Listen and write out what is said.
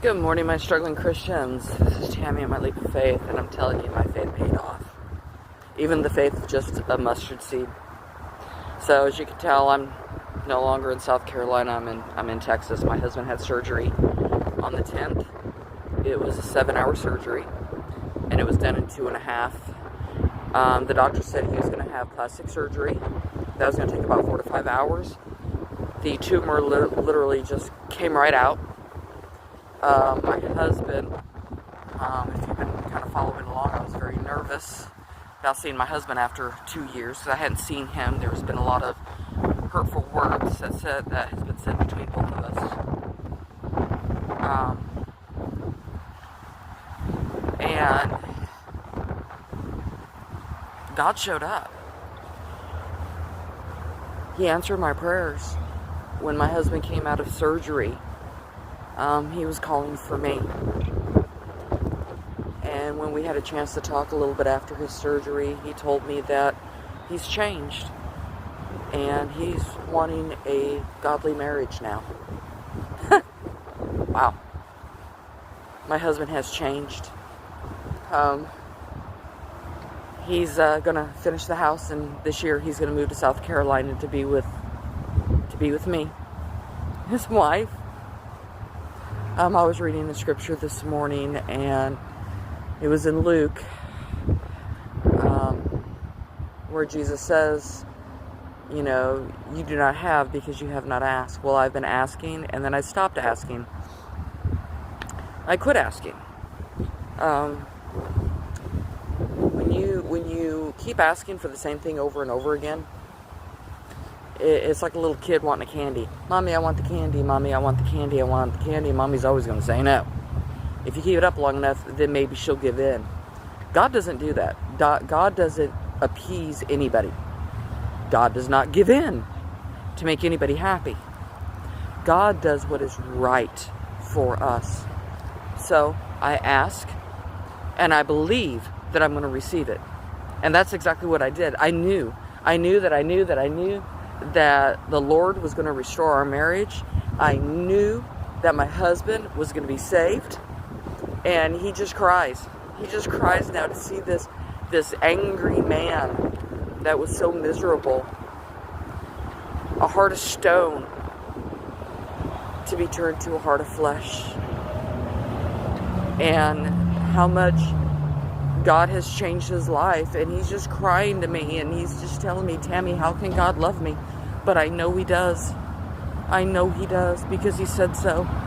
Good morning, my struggling Christians. This is Tammy on my leap of faith, and I'm telling you, my faith paid off. Even the faith of just a mustard seed. So, as you can tell, I'm no longer in South Carolina. I'm in Texas. My husband had surgery on the 10th. It was a 7-hour surgery, and it was done in 2.5. The doctor said he was going to have plastic surgery. That was going to take about 4 to 5 hours. The tumor literally just came right out. My husband, if you've been kind of following along, I was very nervous about seeing my husband after 2 years, because I hadn't seen him. There's been a lot of hurtful words that has been said between both of us. And God showed up. He answered my prayers. When my husband came out of surgery, he was calling for me. And when we had a chance to talk a little bit after his surgery, he told me that he's changed. And he's wanting a godly marriage now. Wow. My husband has changed. He's going to finish the house, and this year he's going to move to South Carolina to be with me, his wife. I was reading the scripture this morning, and it was in Luke, where Jesus says, you do not have because you have not asked. Well, I've been asking, and then I stopped asking. I quit asking. When you keep asking for the same thing over and over again, it's like a little kid wanting a candy. Mommy, I want the candy. Mommy, I want the candy. I want the candy. Mommy's always going to say no. If you keep it up long enough, then maybe she'll give in. God doesn't do that. God doesn't appease anybody. God does not give in to make anybody happy. God does what is right for us. So I ask, and I believe that I'm going to receive it. And that's exactly what I did. I knew that the Lord was going to restore our marriage. I knew that my husband was going to be saved. And he just cries. He just cries now to see this angry man that was so miserable, a heart of stone, to be turned to a heart of flesh. And how much God has changed his life, and he's just crying to me, and he's just telling me, Tammy, how can God love me? But I know he does. I know he does, because he said so.